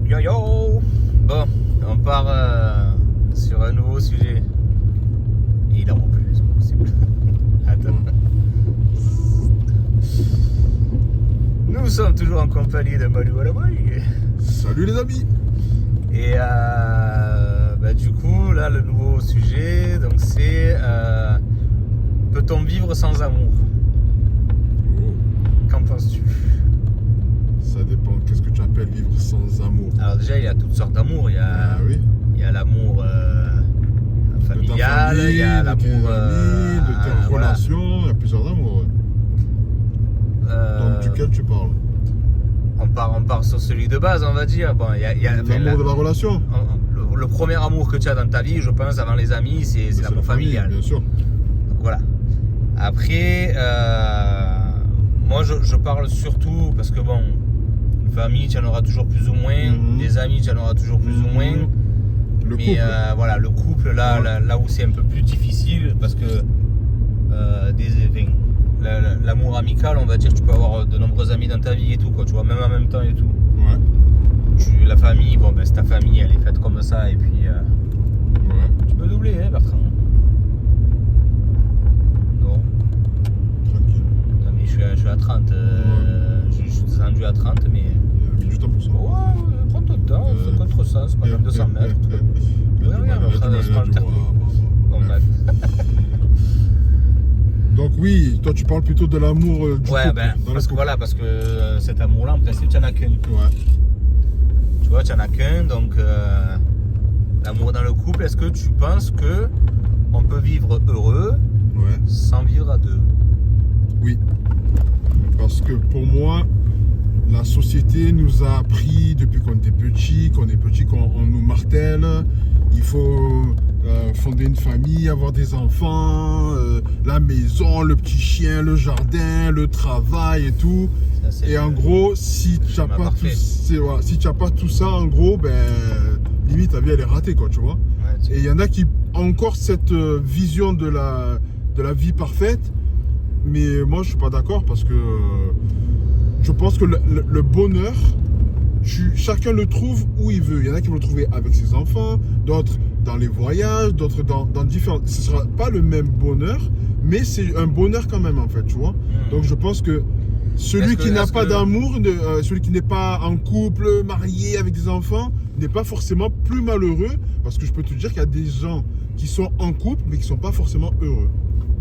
Yo yo. Bon, on part sur un nouveau sujet. Il en plus, c'est possible. Attends. Nous sommes toujours en compagnie de Malou Alaboy. Salut les amis. Et du coup, là, le nouveau sujet, donc c'est peut-on vivre sans amour? Qu'en penses-tu? Ça dépend, qu'est-ce que tu appelles vivre sans amour? Alors déjà, il y a toutes sortes d'amour. Il y a, oui. il y a l'amour familial, De ta famille, il y a de tes l'amour amis, de tes relations, il y a plusieurs amours. Donc duquel tu parles? On part sur celui de base, on va dire. Bon, il y a l'amour de la relation. Le premier amour que tu as dans ta vie, je pense, avant les amis, c'est l'amour familial. Bien sûr. Donc voilà. Après, moi je parle surtout parce que bon, une famille, tu en auras toujours plus ou moins, des amis, tu en auras toujours plus ou moins. Le Mais couple. voilà, le couple, là où c'est un peu plus difficile, parce que l'amour amical, on va dire, tu peux avoir de nombreux amis dans ta vie et tout, quoi, tu vois, même en même temps et tout. Ouais. La famille, bon, ben, c'est ta famille, elle est faite comme ça, et puis Ouais. tu peux doubler, hein, Bertrand. Non, Tranquille. non mais je suis à 30, je suis descendu à 30, mais... Il y a mis du temps pour ça. Ouais, prends ton temps, c'est contre ça, c'est pas même 200 mètres. Il y a du mal, ça se prend le terme. Bon, bref. Donc oui, toi tu parles plutôt de l'amour du Ouais, couple. ben, dans parce le que voilà, parce que cet amour-là, en principe, tu n'en as qu'un. Ouais. Tu vois, tu n'en as qu'un, donc l'amour dans le couple, est-ce que tu penses que on peut vivre heureux sans vivre à deux? Oui. Parce que pour moi, la société nous a appris depuis qu'on est petit, qu'on nous martèle. Il faut fonder une famille, avoir des enfants, la maison, le petit chien, le jardin, le travail et tout. Ça, et en gros, si tu n'as pas, pas tout ça, en gros, ben, limite ta vie elle est ratée, quoi, tu vois. Ouais, et il y en a qui ont encore cette vision de la vie parfaite, mais moi je suis pas d'accord parce que je pense que le bonheur, chacun le trouve où il veut. Il y en a qui vont le trouver avec ses enfants, d'autres dans les voyages, d'autres dans différents... Ce sera pas le même bonheur, mais c'est un bonheur quand même, en fait, tu vois. Donc je pense que celui qui n'a pas d'amour, celui qui n'est pas en couple, marié, avec des enfants, n'est pas forcément plus malheureux, parce que je peux te dire qu'il y a des gens qui sont en couple, mais qui sont pas forcément heureux.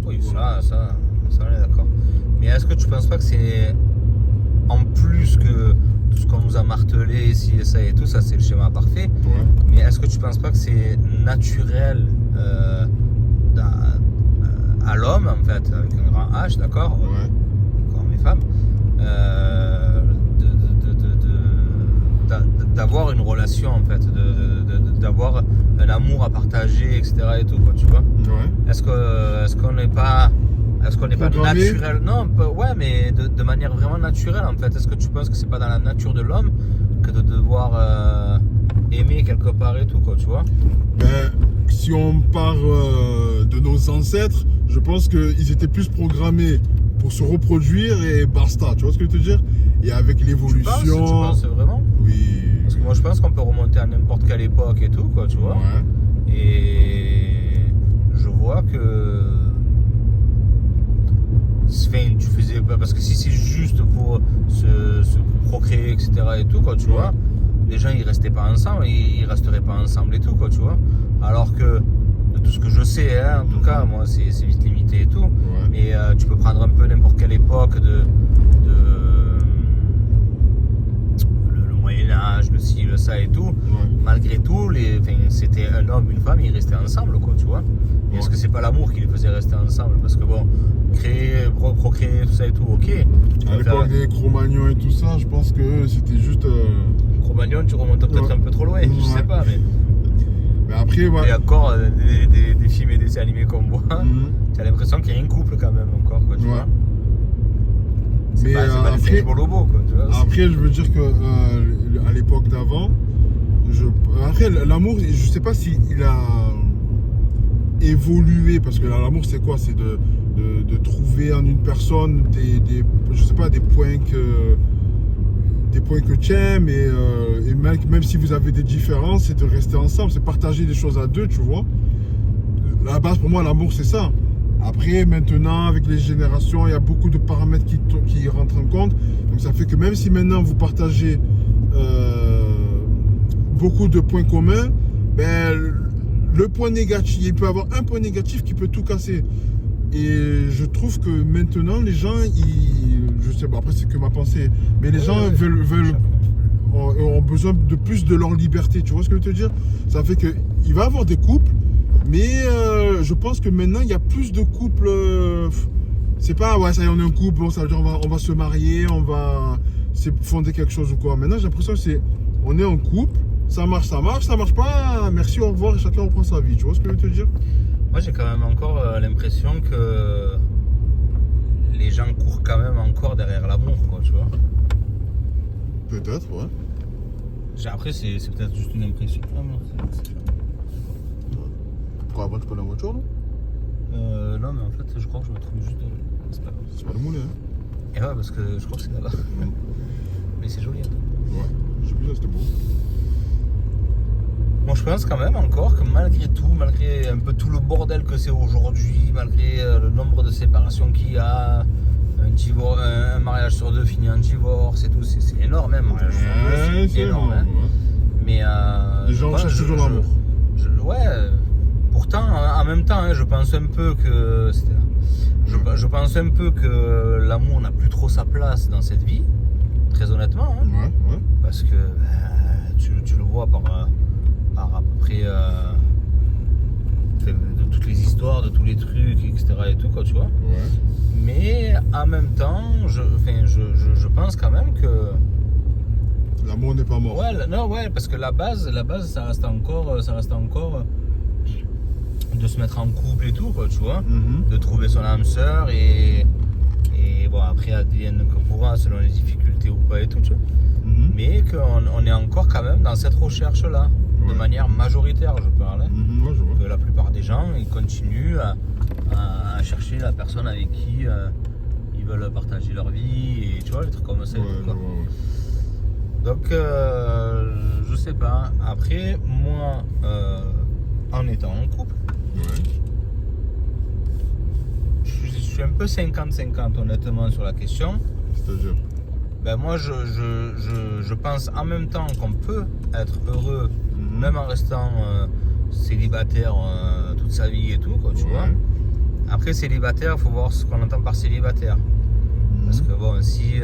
Oui, ça on est d'accord. Mais est-ce que tu penses pas que c'est en plus que tout ce qu'on nous a martelé, si et ça et tout, ça c'est le schéma parfait. Ouais. Mais est-ce que tu penses pas que c'est naturel à l'homme, en fait, avec un grand H, d'accord, hommes et femmes, d'avoir une relation, en fait, d'avoir un amour à partager, etc. et tout, quoi, tu vois. Ouais. Est-ce qu'on n'est pas naturel? Non, ouais, mais de manière vraiment naturelle, en fait. Est-ce que tu penses que c'est pas dans la nature de l'homme que de devoir aimer quelque part et tout, quoi, tu vois? Ben, si on part de nos ancêtres, je pense qu'ils étaient plus programmés pour se reproduire et basta, tu vois ce que je veux te dire? Et avec l'évolution... Tu penses vraiment? Oui. Parce que moi je pense qu'on peut remonter à n'importe quelle époque et tout, quoi, tu vois. Ouais. Et je vois que... Enfin, tu faisais... Parce que si c'est juste pour se procréer, etc. et tout, quoi, tu vois, les gens ils restaient pas ensemble, ils resteraient pas ensemble et tout, quoi, tu vois. Alors que, de tout ce que je sais, hein, en tout cas, moi c'est vite limité et tout, mais tu peux prendre un peu n'importe quelle époque le Moyen-Âge, le ci, le ça et tout, malgré tout, c'était un homme, une femme, ils restaient ensemble, quoi, tu vois. Et est-ce que c'est pas l'amour qui les faisait rester ensemble? Parce que bon, procréer, tout ça et tout, ok. À l'époque des Cro-Magnons et tout ça, je pense que c'était juste... Cro-Magnon, tu remontes peut-être un peu trop loin, je sais pas, mais... Mais après, Et encore, des films et des dessins animés qu'on voit, tu as l'impression qu'il y a un couple quand même encore, quoi, tu vois. C'est pas des Bolobo, quoi, tu vois. Après, je veux dire que à l'époque d'avant, après l'amour, je sais pas s'il a évolué, parce que l'amour c'est quoi? C'est de trouver en une personne je sais pas, des points que tu aimes et même si vous avez des différences, c'est de rester ensemble, c'est partager des choses à deux, tu vois. La base pour moi, l'amour, c'est ça. Après, maintenant, avec les générations, il y a beaucoup de paramètres qui rentrent en compte. Donc ça fait que même si maintenant vous partagez beaucoup de points communs, ben, le point négatif, il peut y avoir un point négatif qui peut tout casser. Et je trouve que maintenant, les gens, je sais pas, après c'est que ma pensée, mais les gens ont besoin de plus de leur liberté. Tu vois ce que je veux te dire? Ça fait qu'il va y avoir des couples, mais je pense que maintenant, il y a plus de couples. C'est pas, ouais, ça y est, on est un couple, bon, ça veut dire on va se marier, on va fonder quelque chose ou quoi. Maintenant, j'ai l'impression que on est en couple, ça marche pas, merci, au revoir, et chacun reprend sa vie. Tu vois ce que je veux te dire? Moi, j'ai quand même encore l'impression que les gens courent quand même encore derrière l'amour, quoi, tu vois. Peut-être, ouais. Après, c'est peut-être juste une impression. Ah, non, Pourquoi après tu peux aller en voiture, non? Non, mais en fait, je crois que je me trompe juste. C'est pas grave. C'est pas le moulin, hein? Et ouais, parce que je crois que c'est là-bas. Mais c'est joli, hein. Ouais, je sais plus, c'était beau. Moi, je pense quand même encore que malgré tout, malgré un peu tout le bordel que c'est aujourd'hui, malgré le nombre de séparations qu'il y a, un mariage sur 2 finit en divorce et tout, c'est énorme, hein, mariage sur 2, c'est énorme. Hein. Ouais. Mais les gens cherchent toujours l'amour. Ouais, pourtant, en même temps, hein, je pense un peu que je pense un peu que l'amour n'a plus trop sa place dans cette vie, très honnêtement. Hein, ouais. Parce que tu le vois par à peu près de toutes les histoires, de tous les trucs, etc. et tout, quoi, tu vois. Ouais. Mais en même temps, je pense quand même que l'amour n'est pas mort. Ouais, parce que la base, ça reste encore de se mettre en couple et tout, quoi, tu vois. De trouver son âme sœur et bon, après advienne que pourra selon les difficultés ou pas et tout, tu vois. Mais qu'on est encore quand même dans cette recherche-là, de manière majoritaire, je parle. Hein. Ouais, je vois. Que la plupart des gens, ils continuent à chercher la personne avec qui ils veulent partager leur vie, et tu vois, les trucs comme ça. Ouais, et tout, quoi. ouais. Donc, je sais pas. Après, moi, en étant en couple, je suis un peu 50-50 honnêtement sur la question. C'est-à-dire? Ben moi, je pense en même temps qu'on peut être heureux, même en restant célibataire toute sa vie et tout, quoi, tu vois. Après, célibataire, il faut voir ce qu'on entend par célibataire. Parce que bon, si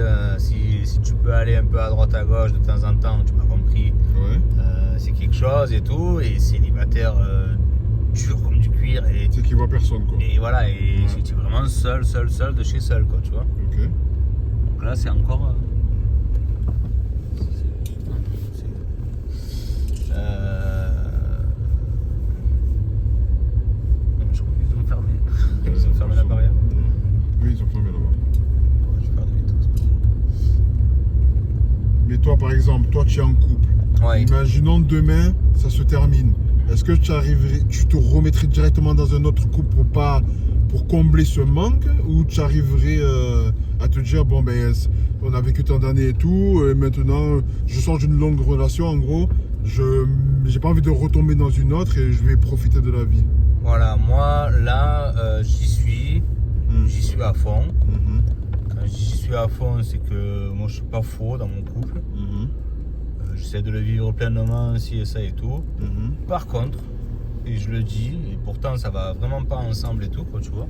tu peux aller un peu à droite à gauche de temps en temps, tu m'as compris, c'est quelque chose et tout, et célibataire dur comme du cuir. C'est qu'il voit personne, quoi. Et voilà, et tu es vraiment seul de chez seul, quoi, tu vois. Ok. Donc là, c'est encore... je crois qu'ils ont fermé. Ils ont fermé la barrière. Oui, ils ont fermé là-bas. Je vais faire demi-tour, c'est pas grave. Mais toi, par exemple, tu es en couple. Ouais. Imaginons demain, ça se termine. Est-ce que tu te remettrais directement dans un autre couple pour combler ce manque, ou tu arriverais à te dire, bon ben on a vécu tant d'années et tout, et maintenant je sors d'une longue relation, en gros, j'ai pas envie de retomber dans une autre et je vais profiter de la vie. Voilà, moi là j'y suis à fond. Quand j'y suis à fond, c'est que moi je suis pas faux dans mon couple. J'essaie de le vivre pleinement, ci et ça et tout. Par contre, et je le dis, et pourtant ça va vraiment pas ensemble et tout, quoi, tu vois.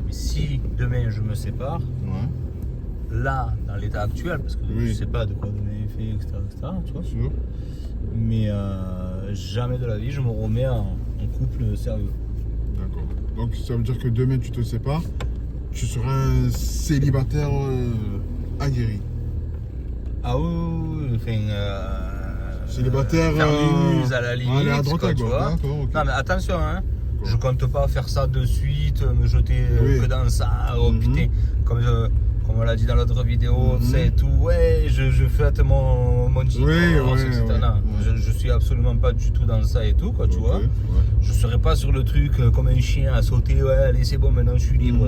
Mais si demain je me sépare, là, dans l'état actuel, parce que je sais pas de quoi donner effet, etc., tu vois. Sûr. Mais jamais de la vie je me remets en couple sérieux. D'accord. Donc ça veut dire que demain tu te sépares, tu seras un célibataire aguerri. Ah oui, enfin... célibataire fermuse à la limite, aller à droite quoi, à tu gauche. vois. Okay. Non mais attention, hein, je compte pas faire ça de suite, me jeter que dans ça, oh putain, comme on l'a dit dans l'autre vidéo, tu sais, tout, ouais, je fête mon divorce, etc. Non, je suis absolument pas du tout dans ça et tout, quoi, tu vois. Je serai pas sur le truc comme un chien à sauter, ouais, allez, c'est bon, maintenant je suis libre.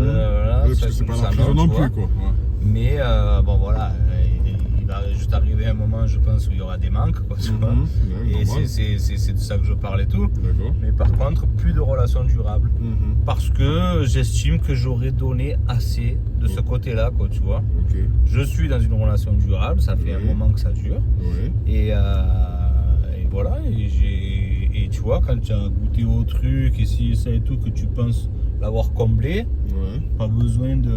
Parce que c'est pas la prison non plus, quoi. Mais bon, voilà, juste arriver un moment, je pense, où il y aura des manques, quoi, tu vois. Ouais, Et normal. c'est de ça que je parle et tout. D'accord. Mais par contre, plus de relations durables. Mhm. Parce que j'estime que j'aurais donné assez de ce côté-là, quoi, tu vois. Ok. Je suis dans une relation durable, ça fait un Oui. moment que ça dure. Ouais. Et voilà, et tu vois, quand tu as goûté au truc, et si ça et tout, que tu penses l'avoir comblé, Ouais. pas besoin de...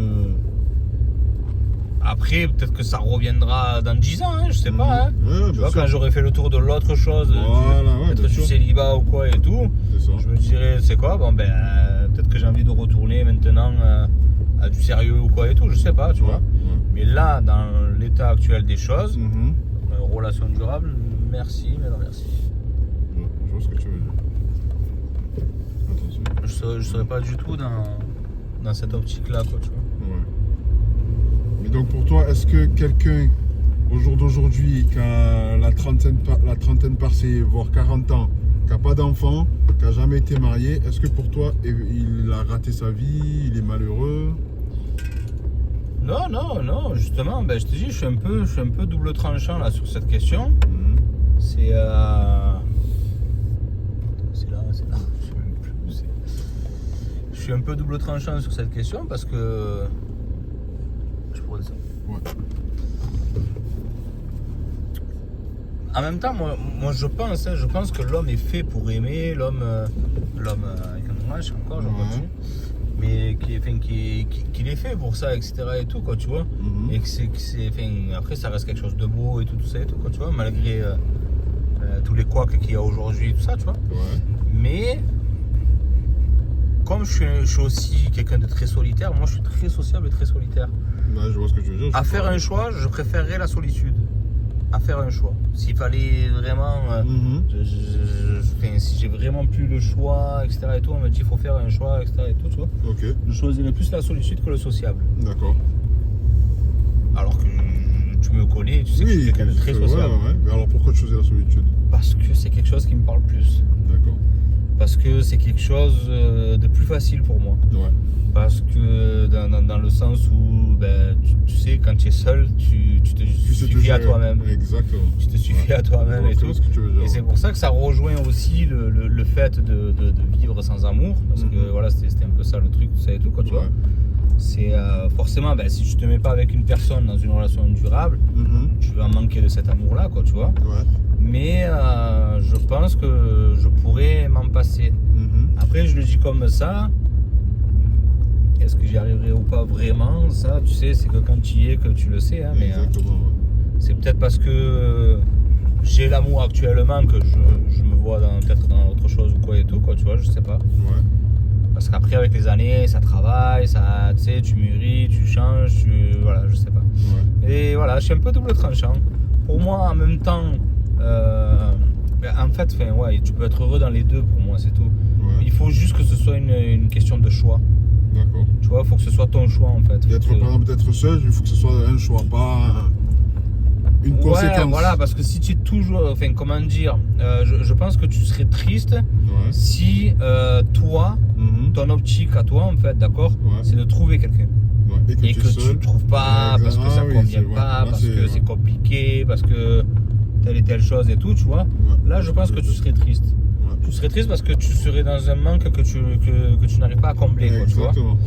Après, peut-être que ça reviendra dans 10 ans, hein, je sais pas. Hein. Ouais, Tu bien vois, sûr. quand j'aurai fait le tour de l'autre chose, Voilà, ouais, peut-être bien du sûr. célibat ou quoi et tout, C'est ça. je me dirais, c'est quoi, bon ben, peut-être que j'ai envie de retourner maintenant à du sérieux ou quoi et tout, je sais pas, tu vois. Ouais. Mais là, dans l'état actuel des choses, Mhm. relation durable, merci, mais non merci. Ouais, je vois ce que tu veux dire. Attention. Je serais pas du tout dans cette optique-là, quoi, tu vois. Ouais. Mais donc pour toi, est-ce que quelqu'un, au jour d'aujourd'hui, qui a la trentaine passée, voire 40 ans, qui n'a pas d'enfant, qui n'a jamais été marié, est-ce que pour toi, il a raté sa vie, il est malheureux? Non, justement, ben, je te dis, je suis un peu double tranchant là sur cette question. Mhm. C'est là, je sais même plus où c'est. Je suis un peu double tranchant sur cette question parce que je pourrais dire ça. Ouais. En même temps, moi je pense que l'homme est fait pour aimer, l'homme avec un H encore, j'en Ouais. continue, mais qu'il est fait pour ça, etc. et tout, quoi, tu vois. Mhm. Et après ça reste quelque chose de beau et tout ça et tout, quoi, tu vois, malgré tous les couacs qu'il y a aujourd'hui, tout ça, tu vois. Ouais. Mais comme je suis aussi quelqu'un de très solitaire, moi je suis très sociable et très solitaire. Ouais, je vois ce que tu veux dire. À faire un choix, je préférerais la solitude. À faire un choix. S'il fallait vraiment... Mhm. si j'ai vraiment plus le choix, etc. et tout, on me dit qu'il faut faire un choix, etc. et tout, tu vois. Ok, Je choisirais plus la solitude que le sociable. d'accord. Alors que tu me connais, tu sais que je suis quelqu'un de très ouais, sociable. ouais. Mais alors pourquoi tu choisis la solitude? Parce que c'est quelque chose qui me parle plus. D'accord. Parce que c'est quelque chose de plus facile pour moi. Ouais. Parce que dans le sens où, ben, tu sais, quand tu es seul, tu te Tu sais te suffis à gérer. toi-même. Exactement. Tu te suffis Ouais. à toi-même Je et vois tout. ce que tu veux dire. Et c'est pour ça que ça rejoint aussi le fait de vivre sans amour. Parce que Mhm. voilà, c'était un peu ça le truc, tout ça et tout, quoi, tu Ouais. vois. C'est forcément, ben, si tu te mets pas avec une personne dans une relation durable, Mhm. tu vas manquer de cet amour-là, quoi, tu vois. Ouais. Mais je pense que je pourrais m'en passer. Mhm. Après, je le dis comme ça. Est-ce que j'y arriverai ou pas vraiment? Ça, tu sais, c'est que quand tu y es que tu le sais. Hein, mais Exactement. Ouais. c'est peut-être parce que j'ai l'amour actuellement que je me vois peut-être dans autre chose ou quoi et tout, quoi, tu vois, je sais pas. Ouais. Parce qu'après, avec les années, ça travaille, ça, tu sais, tu mûris, tu changes, voilà, je sais pas. Ouais. Et voilà, je suis un peu double tranchant. Pour moi, en même temps, en fait, ouais, tu peux être heureux dans les deux pour moi, c'est tout. Ouais. Il faut juste que ce soit une question de choix. D'accord. Tu vois, il faut que ce soit ton choix en fait. D'être, par exemple, d'être seul, il faut que ce soit un choix, pas une Ouais, conséquence. voilà, parce que si tu es toujours, enfin, comment dire, je pense que tu serais triste Ouais. si toi, Mhm. ton optique à toi, en fait, d'accord, Ouais. c'est de trouver quelqu'un. Ouais. Et que tu ne trouves pas, Ouais, parce que ça oui, convient c'est- ouais. pas, Là, parce que c'est compliqué, parce que telle et telle chose et tout, tu vois. Ouais. Là, je pense que tu serais triste. Ouais. Tu serais triste parce que tu serais dans un manque que tu n'arrives pas à combler, quoi, tu vois. Exactement. Ouais.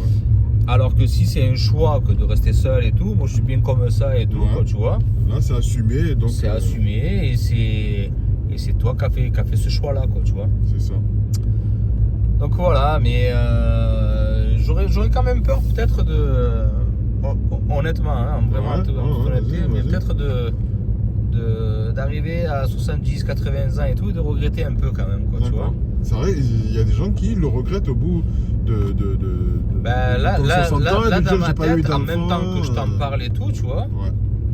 Alors que si c'est un choix que de rester seul et tout, moi je suis bien comme ça et tout, Ouais. quoi, tu vois. Là, c'est assumé. Donc, C'est assumé et c'est toi qui as fait ce choix-là, quoi, tu vois. C'est ça. Donc voilà, mais j'aurais quand même peur peut-être honnêtement, hein, vraiment, Ouais, en toute ouais, honnêteté, vas-y, mais vas-y. peut-être d'arriver à 70, 80 ans et tout, et de regretter un peu quand même, quoi, tu vois. D'accord. C'est vrai, il y a des gens qui le regrettent au bout de Ben, là, comme 60 ans, et de dans dire, ma j'ai pas eu tête, en même temps que je t'en d'enfant, parle et tout, tu vois, Ouais,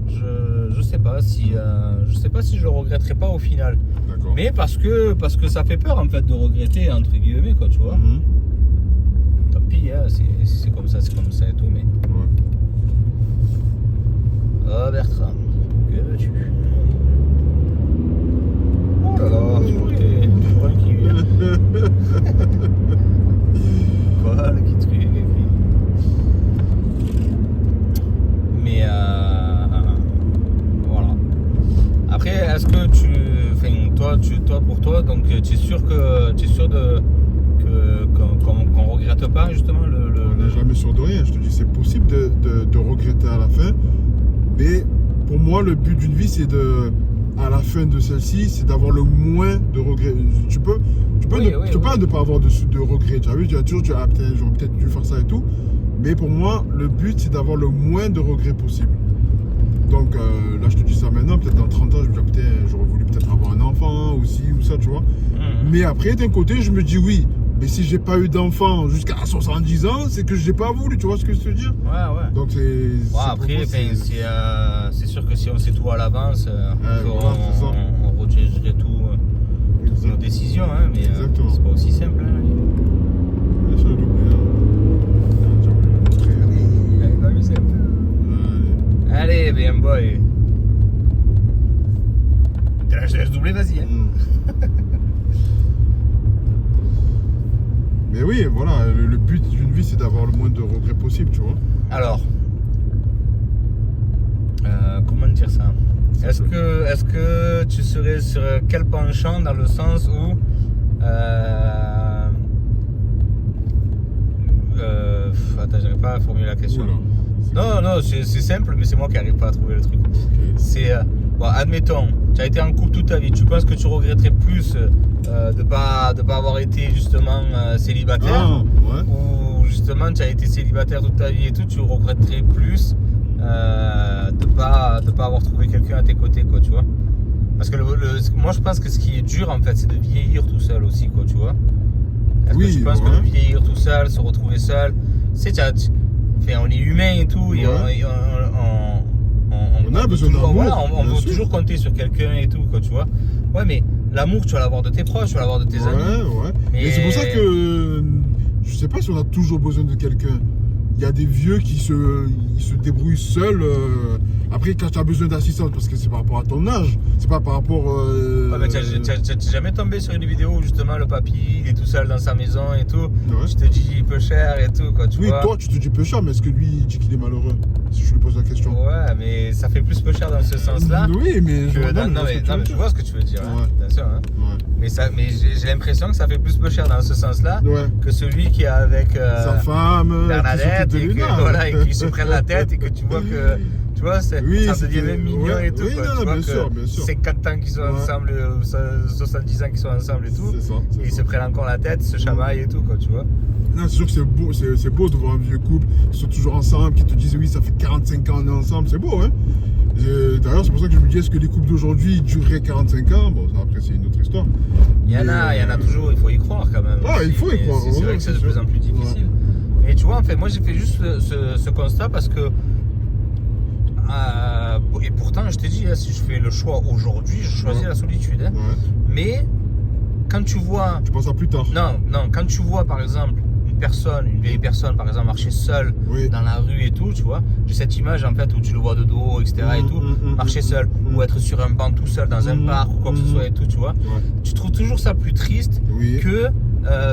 je sais pas si je le regretterai pas au final. d'accord. Mais parce que ça fait peur en fait de regretter entre guillemets, quoi, tu vois. Mhm. Tant pis, hein, c'est comme ça et tout, mais. Ouais. Oh Bertrand, que veux-tu? Oh là là, tu vois qui vient. Quoi, le petit truc. Mais voilà. toi, pour toi, donc tu es sûr qu'on regrette pas justement On n'est jamais sûr de rien. Je te dis, c'est possible de regretter à la fin. Mais pour moi, le but d'une vie, c'est à la fin de celle-ci, c'est d'avoir le moins de regrets. Tu peux pas ne pas avoir de regrets. Tu as vu, tu as toujours dit, ah, j'aurais peut-être dû faire ça et tout. Mais pour moi, le but, c'est d'avoir le moins de regrets possible. Donc là, je te dis ça maintenant, peut-être dans 30 ans, je me dis, j'aurais voulu peut-être avoir un enfant, ou ci, ou ça, tu vois. Mais après, d'un côté, je me dis oui. Mais si j'ai pas eu d'enfant jusqu'à 70 ans, c'est que j'ai pas voulu, tu vois ce que je veux dire? Ouais. Donc c'est. Après, c'est sûr que si on sait tout à l'avance, on redirigerait toutes nos décisions, hein, mais c'est pas aussi simple. Hein. Bien sûr, Allez, bien boy. Je te laisse doubler, vas-y. Hein. Mais oui, voilà, le but d'une vie, c'est d'avoir le moins de regrets possible, tu vois. Alors, comment dire ça? Est-ce que tu serais sur quel penchant dans le sens où attends, j'arrive pas à formuler la question. Non, c'est simple, mais c'est moi qui n'arrive pas à trouver le truc. Okay. C'est bon, admettons, tu as été en couple toute ta vie. Tu penses que tu regretterais plus de pas avoir été justement célibataire, ou justement tu as été célibataire toute ta vie et tout, tu regretterais plus de pas avoir trouvé quelqu'un à tes côtés, quoi, tu vois? Parce que moi je pense que ce qui est dur en fait, c'est de vieillir tout seul aussi, quoi, tu vois? Est-ce que tu penses que de vieillir tout seul, se retrouver seul, on est humain et tout, et on a besoin d'amour. Voilà, on veut toujours compter sur quelqu'un et tout, quoi, tu vois. Ouais, mais l'amour, tu vas l'avoir de tes proches, tu vas l'avoir de tes amis. Ouais. Mais c'est pour ça que je sais pas si on a toujours besoin de quelqu'un. Il y a des vieux qui se débrouillent seuls. Après, quand tu as besoin d'assistance, parce que c'est par rapport à ton âge, c'est pas par rapport. Ouais, mais t'as jamais tombé sur une vidéo où justement le papy il est tout seul dans sa maison et tout. Tu te dis peu cher et tout, quoi, tu vois. Oui, toi tu te dis peu cher, mais est-ce que lui il dit qu'il est malheureux? Si je lui pose la question. Ouais, mais ça fait plus peu cher dans ce sens-là. Oui, mais je vois ce que tu veux dire. Hein, bien sûr. Hein. Mais j'ai l'impression que ça fait plus peu cher dans ce sens-là que celui qui est avec sa femme, Bernadette et qui se prennent la tête et que tu vois que. Tu vois, ça devient même mignon et tout. Oui, quoi. Bien sûr. 50 ans qu'ils sont ensemble, 70 ans qu'ils sont ensemble et tout. Et ils se prennent encore la tête, se chamaillent et tout, quoi, tu vois. Non, c'est sûr que c'est beau de voir un vieux couple qui sont toujours ensemble, qui te disent oui, ça fait 45 ans on est ensemble, c'est beau, hein. D'ailleurs, c'est pour ça que je me dis, est-ce que les couples d'aujourd'hui dureraient 45 ans? Bon, ça, après, c'est une autre histoire. Il y en a toujours, il faut y croire quand même. Il faut y croire. C'est vrai que c'est de plus en plus difficile. Mais tu vois, en fait, moi j'ai fait juste ce constat parce que. Et pourtant, je t'ai dit, si je fais le choix aujourd'hui, je choisis la solitude. Hein. Mais quand tu vois. Tu penses à plus tard. Non, quand tu vois par exemple une vieille personne par exemple marcher seule dans la rue et tout, tu vois, j'ai cette image en fait où tu le vois de dos, etc. et tout, marcher seul ou être sur un banc tout seul dans un parc ou quoi que ce soit et tout, tu vois. Tu trouves toujours ça plus triste que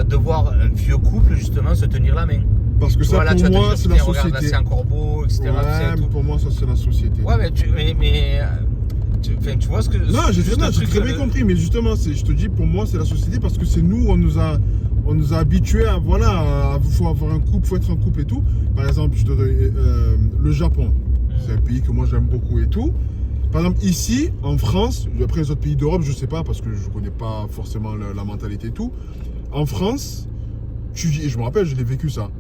de voir un vieux couple justement se tenir la main. Parce que ça, pour moi, c'est la société. C'est encore beau, etc. Mais pour moi, ça, c'est la société. Ouais, mais tu vois ce que. Non, j'ai très bien compris, mais justement, je te dis, pour moi, c'est la société parce que c'est nous, on nous a habitués à, faut avoir un couple, faut être en couple et tout. Par exemple, le Japon, c'est un pays que moi, j'aime beaucoup et tout. Par exemple, ici, en France, après les autres pays d'Europe, je sais pas, parce que je connais pas forcément la mentalité et tout. En France, et je me rappelle, je l'ai vécu ça.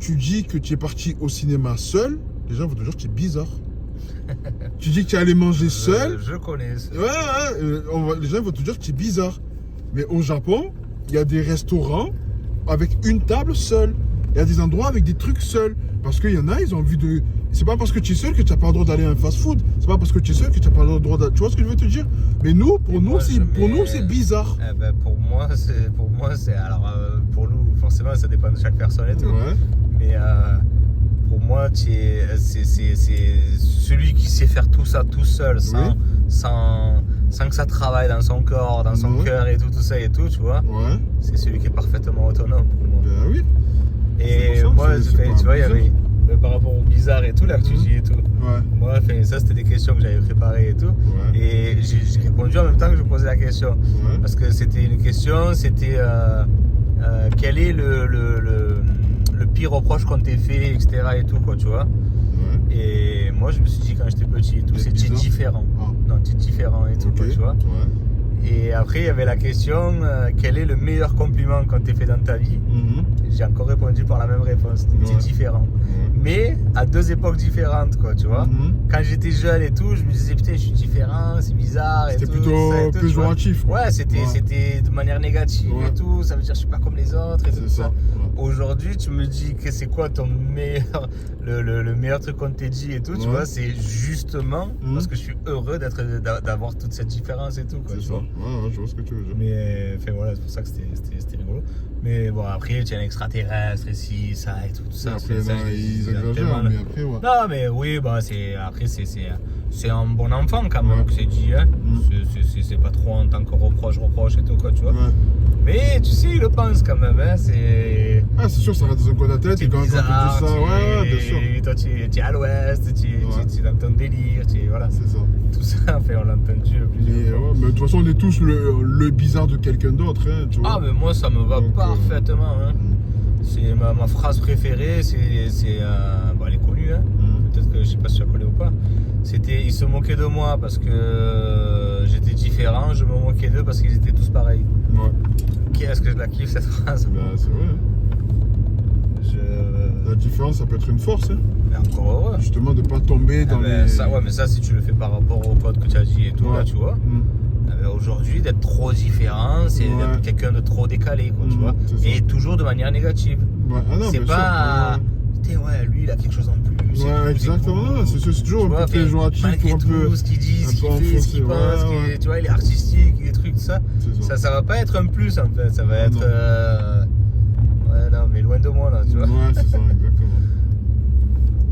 Tu dis que tu es parti au cinéma seul, les gens vont te dire que tu es bizarre. Tu dis que tu es allé manger seul. Je connais. Les gens vont te dire que tu es bizarre. Mais au Japon, il y a des restaurants avec une table seule. Il y a des endroits avec des trucs seuls. Parce qu'il y en a, ils ont envie de. C'est pas parce que tu es seul que tu n'as pas le droit d'aller à un fast-food. C'est pas parce que tu es seul que tu n'as pas le droit d'aller. Tu vois ce que je veux te dire? Mais nous, pour nous, c'est bizarre. Pour moi, c'est. Alors, pour nous, forcément, ça dépend de chaque personne et tout. Mais pour moi, c'est celui qui sait faire tout ça tout seul, sans que ça travaille dans son corps, dans son cœur et tout ça et tout, tu vois. C'est celui qui est parfaitement autonome pour moi. Ben oui. Et moi, tu vois, il par rapport au bizarre et tout, là, que tu dis et tout. Ouais. Moi, enfin, ça, c'était des questions que j'avais préparées et tout. Ouais. Et j'ai répondu en même temps que je posais la question. Ouais. Parce que c'était une question, c'était quel est le pire reproche qu'on t'ait fait, etc. et tout, quoi, tu vois. Ouais. Et moi, je me suis dit quand j'étais petit et tout, C'est c'est bizarre. différent. Ah. Non, t'es différent et tout, Ok. quoi, tu vois. Ouais. Et après, il y avait la question, quel est le meilleur compliment qu'on t'ait fait dans ta vie? Mhm. J'ai encore répondu par la même réponse, t'es Ouais. différent. Ouais. Mais à deux époques différentes, quoi, tu vois. Mhm. Quand j'étais jeune et tout, je me disais, putain, je suis différent, c'est bizarre. et C'était tout, plutôt ça et tout, tu vois. péjoratif, quoi. Ouais, c'était de manière négative Ouais. et tout. Ça veut dire, je suis pas comme les autres et tout C'est ça. ça. Ouais. Aujourd'hui, tu me dis que c'est quoi ton meilleur, le meilleur truc qu'on t'ait dit et tout, tu Ouais. vois, c'est justement Mhm. parce que je suis heureux d'avoir toute cette différence et tout, quoi, C'est tu ça. vois. Ouais, je vois ce que tu veux dire. Mais enfin voilà, c'est pour ça que c'était rigolo. Mais bon, après, tu es un extraterrestre ici, ça et tout ça. Après, ça, non, je- ils c'est exagèrent, tellement- mais après, ouais. Non, mais oui, bah, c'est un bon enfant quand même Ouais. que c'est dit. Hein. C'est pas trop en tant que reproche et tout, quoi, tu vois. Ouais. Mais tu sais, il le pense quand même. Hein, c'est Ah, c'est sûr, ça reste dans un coin de la tête. c'est Et quand tu bizarre, dis ça, ouais, bien sûr. toi, tu es à l'ouest, tu es dans ton délire, voilà. C'est ça. Tout ça, enfin, on l'a entendu Mais, plusieurs fois. ouais, mais de toute façon, on est tous le bizarre de quelqu'un d'autre, hein, tu vois. Ah, mais moi, ça me va Donc, parfaitement. Hein. C'est ma phrase préférée, bon, elle est connue, hein. Peut-être que je sais pas si tu la connais ou pas. C'était, ils se moquaient de moi parce que j'étais différent, je me moquais d'eux parce qu'ils étaient tous pareils. Ouais. Qu'est-ce que je la kiffe cette phrase. Bah, c'est vrai. Hein. La différence, ça peut être une force, hein. Mais encore heureux. Justement, de pas tomber dans les. Ça, ouais, mais ça, si tu le fais par rapport au code que tu as dit et tout, Ouais. là, tu vois. Mm. Aujourd'hui, d'être trop différent, c'est Ouais. d'être quelqu'un de trop décalé, quoi, tu vois. c'est ça. Et toujours de manière négative. Ouais. Ah non, C'est bien pas. sûr. Putain, ouais, lui, il a quelque chose en plus. c'est Ouais, cool, exactement. cool. Non, c'est toujours Tu un vois, peu péjoratif malgré pour un peu. tout, ce qu'il dit, un ce qu'il peu fait, ce qu'il enfoncé, pense, ouais. tu vois, il est artistique, des trucs, tout ça. C'est ça. Ça va pas être un plus, en fait. Ça va Ah, être. non. Ouais, non, mais loin de moi, là, tu vois. Ouais, c'est ça, exactement.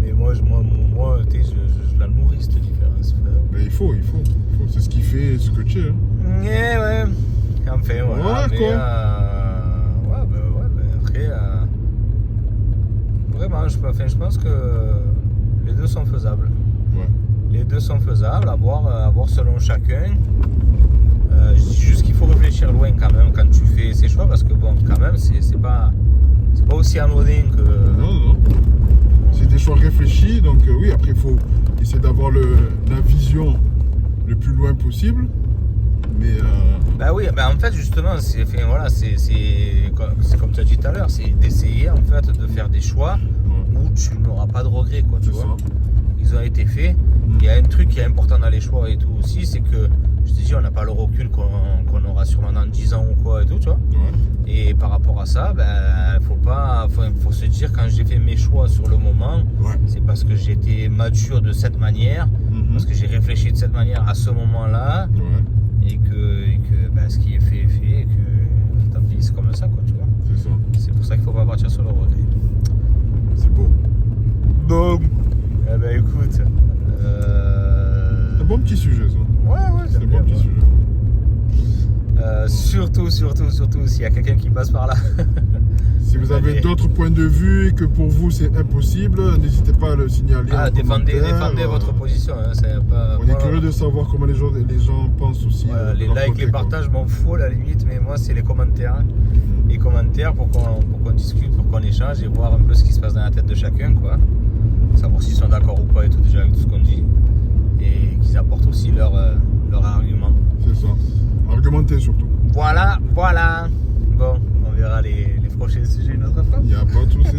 Mais moi, tu sais, je la nourris, cette différence. Mais il faut. C'est ce qui fait ce que tu es. Hein. Ouais. Enfin, voilà. Ouais, Mais, quoi. ouais, après. Vraiment, je pense que les deux sont faisables. Ouais. Les deux sont faisables, à voir selon chacun. Je dis juste qu'il faut réfléchir loin quand même quand tu fais ces choix parce que bon, quand même, c'est pas aussi anodin que. Non. C'est des choix réfléchis, donc oui, après il faut essayer d'avoir la vision le plus loin possible. Mais Bah oui, bah en fait justement, c'est comme tu as dit tout à l'heure, c'est d'essayer en fait de faire des choix ouais, où tu n'auras pas de regrets, quoi, tu c'est vois. ça. Ils ont été faits. Il y a un truc qui est important dans les choix et tout aussi, c'est que je te dis, on n'a pas le recul qu'on aura sûrement dans 10 ans ou quoi et tout, tu vois. Ouais. Et par rapport à ça, ben, faut se dire quand j'ai fait mes choix sur le moment, Ouais. c'est parce que j'étais mature de cette manière, Mhm. parce que j'ai réfléchi de cette manière à ce moment-là, Ouais, et que ben, ce qui est fait est fait, et que tant pis, c'est comme ça, quoi, tu vois. c'est ça. C'est pour ça qu'il faut pas partir sur le regret. C'est beau. Bon, eh ben écoute, C'est un bon petit sujet, ça. ouais, C'est un j'aime bon bien, petit moi. sujet. Surtout, s'il y a quelqu'un qui passe par là. Si vous avez Allez. d'autres points de vue et que pour vous c'est impossible, n'hésitez pas à le signaler. en Défendez commentaire. votre position. Hein, c'est pas, On est moi, curieux de savoir comment les gens pensent aussi. voilà, de les leur likes, côté, les quoi. partages, je m'en fous à la limite, mais moi c'est les commentaires. Hein. Les commentaires pour qu'on discute, pour qu'on échange et voir un peu ce qui se passe dans la tête de chacun, quoi. Savoir s'ils sont d'accord ou pas et tout déjà avec tout ce qu'on dit. Et qu'ils apportent aussi leur argument. C'est ça. Argumentez surtout. Voilà. Bon, on verra les prochains sujets une autre fois. Il n'y a pas de souci.